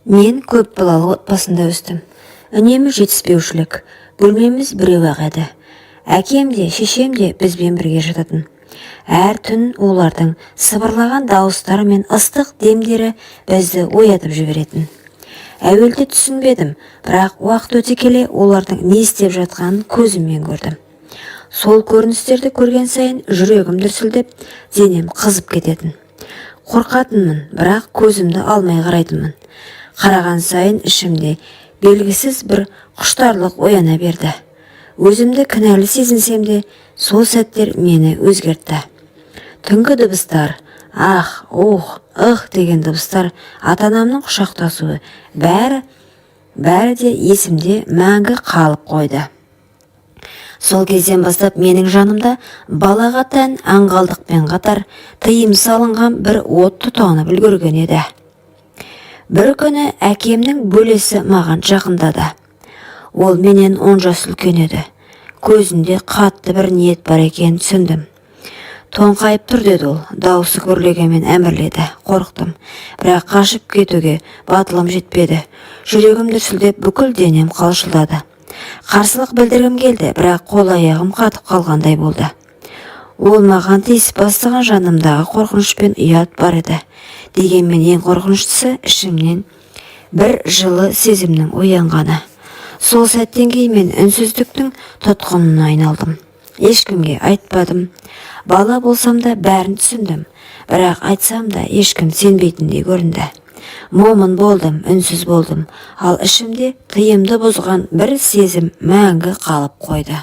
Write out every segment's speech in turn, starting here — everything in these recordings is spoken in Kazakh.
Мен көп балалы отбасында өстім. Үнемі жетіспеушілік, бөлмеміз біреу-ақ еді. Әкем де, шешем де бізбен бірге жататын. Әр түн олардың сыбырлаған дауыстары мен ыстық демдері бізді оятып жіберетін. Әуелде түсінбедім, бірақ уақыт өте келе олардың не істеп жатқанын көзіммен көрдім. Сол көріністерді көрген сайын жүрегім дүрсілдеп, денем қызып кететін. Қорқатынмын, бірақ көзімді алмай қарайтынмын. Қараған сайын ішімде белгісіз бір құштарлық ояна берді. Өзімді кінәлі сезінсем де, сол сәттер мені өзгертті. Түнгі дыбыстар, ах, ох, деген дыбыстар, ата-анамның құшақтасуы, бәрі де есімде мәңгі қалып қойды. Сол кезден бастап менің жанымда балаға тән аңғалдықпен қатар тыйым салынған бір от тұтанып үлгерген еді. Бір күні әкемнің бөлесі маған жақындады. Ол менен 10 жас үлкен еді. Көзінде қатты бір ниет бар екенін түсіндім. Тоңқайып тұр деді ол, даусы көрлегенмен әмірледі. Қорықтым, бірақ қашып кетуге батылым жетпеді. Жүрегім дүрсілдеп, бүкіл денем қалшылдады. Қарсылық білдіргім келді, бірақ қол-аяғым қатып қалғандай болды. Ол маған тиісіп бастаған жанымдағы қорқыныш пен ұят бар еді. Дегенмен ең қорқыныштысы ішімнен бір жылы сезімнің оянғаны. Сол сәттен кейін мен үнсіздіктің тұтқынына айналдым. Ешкімге айтпадым. Бала болсам да бәрін түсіндім, бірақ айтсам да ешкім сенбейтіндей көрінді. Момын болдым, үнсіз болдым, ал ішімде тыйымды бұзған бір сезім мәңгі қалып қойды.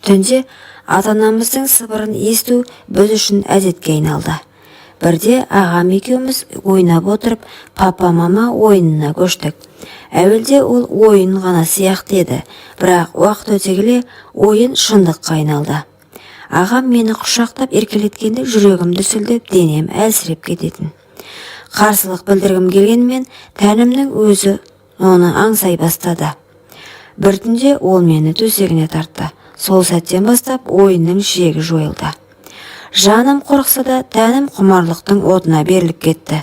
Түнде ата-анамыздың сыбырын есту біз үшін әдетке айналды. Бірде ағам екеуміз ойнап отырып, папа-мама ойынына көштік. Әуелде ол ойын ғана сияқты еді, бірақ уақыт өте келе ойын шындыққа айналды. Ағам мені құшақтап еркелеткенде жүрегім дүрсілдеп, денем әлсіреп кететін. Қарсылық білдіргім келгенмен тәнімнің өзі оны аңсай бастады. Бір түнде ол мені төсегіне тартты. Сол сәттен бастап ойынның шегі жойылды. Жаным қорықса да тәнім құмарлықтың отына беріліп кетті.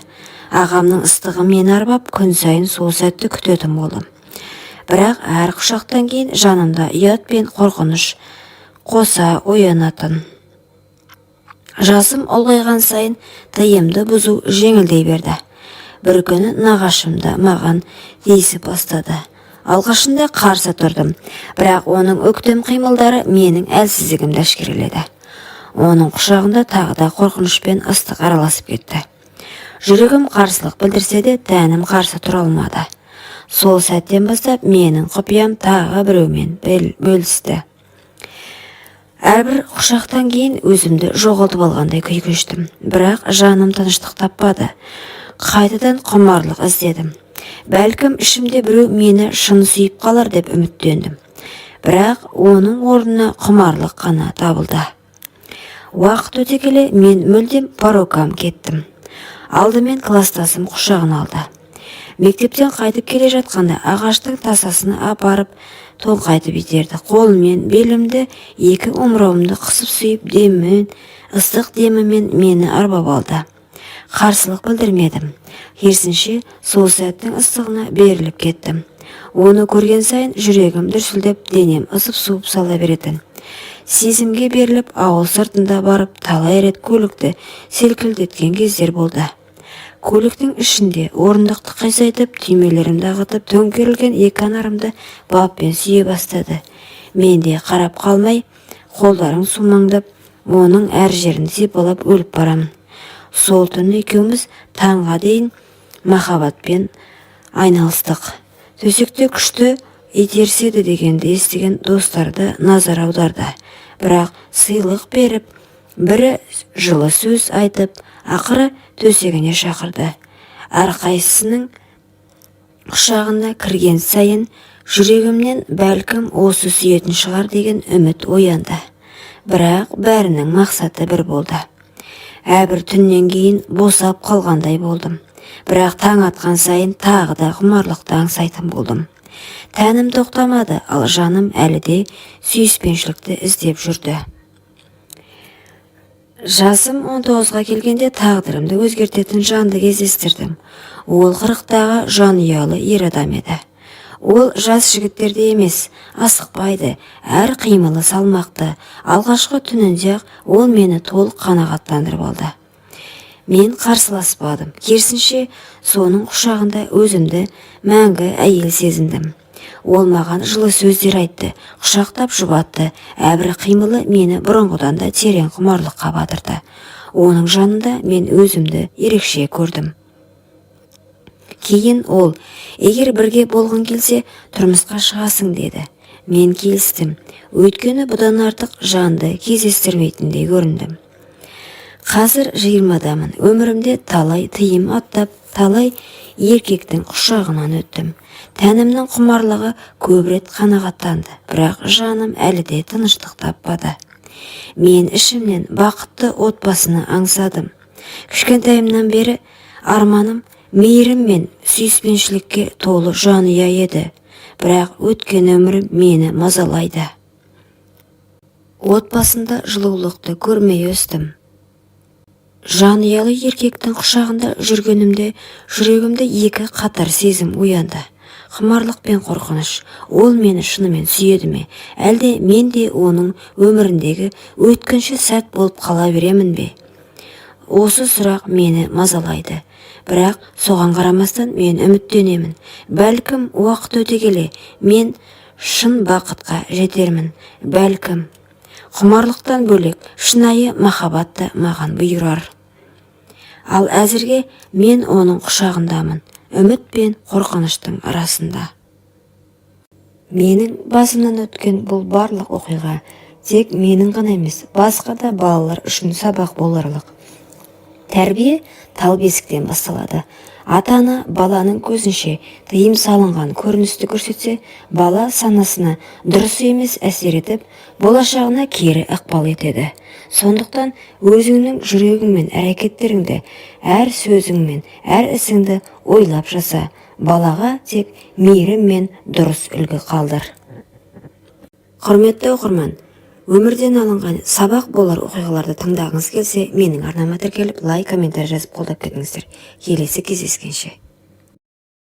Ағамның ыстығы мені арбап, күн сайын сол сәтті күтетін болдым. Бірақ әр құшақтан кейін жанымда ұят пен қорқыныш қоса оянатын. Жасым ұлғайған сайын тыйымды бұзу жеңілдей берді. Бір күні нағашым да маған тиісіп бастады. Алғашында қарсы тұрдым, бірақ оның өктем қимылдары менің әлсіздігімді әшкереледі. Оның құшағында тағы да қорқыныш пен ыстық араласып кетті. Жүрегім қарсылық білдірсе де тәнім қарсы тұра алмады. Сол сәттен бастап менің құпиям тағы біреумен бөлісті. Әрбір құшақтан кейін өзімді жоғалтып алғандай күй кештім, бірақ жаным тыныштық таппады. Қайтадан құмарлық іздедім. Бәлкім ішімде біреу мені шын сүйіп қалар деп үміттендім. Бірақ оның орнына құмарлық қана табылды. Уақыт өте келе мен мүлдем порокам кеттім. Алдымен кластасым құшағын алды. Мектептен қайтып келе жатқанда ағаштың тасасына апарып тоңқайтып итерді. Қолымен белімді, екі омырауымды қысып сүйіп, ыстық демімен мені арбап алды. Қарсылық білдірмедім. Керісінше сол сәттің ыстығына беріліп кеттім. Оны көрген сайын жүрегім дүрсілдеп, денем ысып-суып сала беретін. Сезімге беріліп, ауыл сыртында барып, талай рет көлікті селкілдеткен кездер болды. Көліктің ішінде орындықты қисайтып, түймелерімді ағытып, төңкерілген екі анарымды баппен сүйе бастады. Мен де қарап қалмай, қолдарың сумаңдап, оның әр жерін сипалап өліп барамын. Сол түн екеуміз таңға дейін махаббатпен айналыстық. Төсекте күшті итерседі дегенді естіген достарды назар аударды. Бірақ сыйлық беріп, бірі жылы сөз айтып, ақыры төсегіне шақырды. Әрқайсысының құшағына кірген сайын жүрегімнен бәлкім осы сүйетін шығар деген үміт оянды. Бірақ бәрінің мақсаты бір болды. Әрбір түннен кейін босап қалғандай болдым. Бірақ таң атқан сайын тағы да құмарлықты аңсайтын болдым. Тәнім тоқтамады, ал жаным әлі де сүйіспеншілікті іздеп жүрді. Жасым 19-ға келгенде тағдырымды өзгертетін жанды кездестірдім. Ол 40-тағы жанұялы ер адам еді. Ол жас жігіттерде емес, асықпайды, әр қимылы салмақты. Алғашқы түнінде-ақ ол мені толық қанағаттандырып алды. Мен қарсыласпадым, керісінше соның құшағында өзімді мәңгі әйел сезіндім. Ол маған жылы сөздер айтты, құшақтап жұбатты, әрбір қимылы мені бұрынғыдан да терең құмарлыққа батырды. Оның жанында мен өзімді ерекше көрдім. Кейін ол, егер бірге болғың келсе, тұрмысқа шығасың деді. Мен келістім, өйткені бұдан артық жанды кездестірмейтіндей көріндім. Қазір 20-дамын, өмірімде талай тыйым аттап, талай еркектің құшағынан өттім. Тәнімнің құмарлығы көп рет қанағаттанды, бірақ жаным әлі де тыныштық таппады. Мен ішімнен бақытты отбасыны аңсадым. Кішкентайымнан бері арманым мейірім мен сүйіспеншілікке толы жанұя еді, бірақ өткен өмірім мені мазалайды. Отбасында жылулықты көрмей өстім. Жанұялы еркектің құшағында жүргенімде жүрегімде екі қатар сезім оянды. Құмарлық пен қорқыныш. Ол мені шынымен сүйеді ме? Әлде мен де оның өміріндегі өткінші сәт болып қала беремін бе? Осы сұрақ мені мазалайды. Бірақ соған қарамастан мен үміттенемін. Бәлкім уақыт өте келе мен шын бақытқа жетермін. Бәлкім құмарлықтан бөлек шынайы махаббатты маған бұйырар. Ал әзірге мен оның құшағындамын, үміт пен қорқыныштың арасында. Менің басымнан өткен бұл барлық оқиға тек менің ғана емес, басқа да балалар үшін сабақ боларлық. Тәрбие тал бесіктен басталады. Ата-ана баланың көзінше тыйым салынған көріністі көрсетсе, бала санасына дұрыс емес әсер етіп, болашағына кері ықпал етеді. Сондықтан өзіңнің жүрегіңмен әрекеттеріңді, әр сөзіңмен, әр ісіңді ойлап жаса. Балаға тек мейірім мен дұрыс үлгі қалдыр. Құрметті оқырман, өмірден алынған сабақ болар оқиғаларды тыңдағыңыз келсе, менің арнама тіркеліп, лайк, комментарий жазып қолдап кетіңіздер. Келесі кездескенше.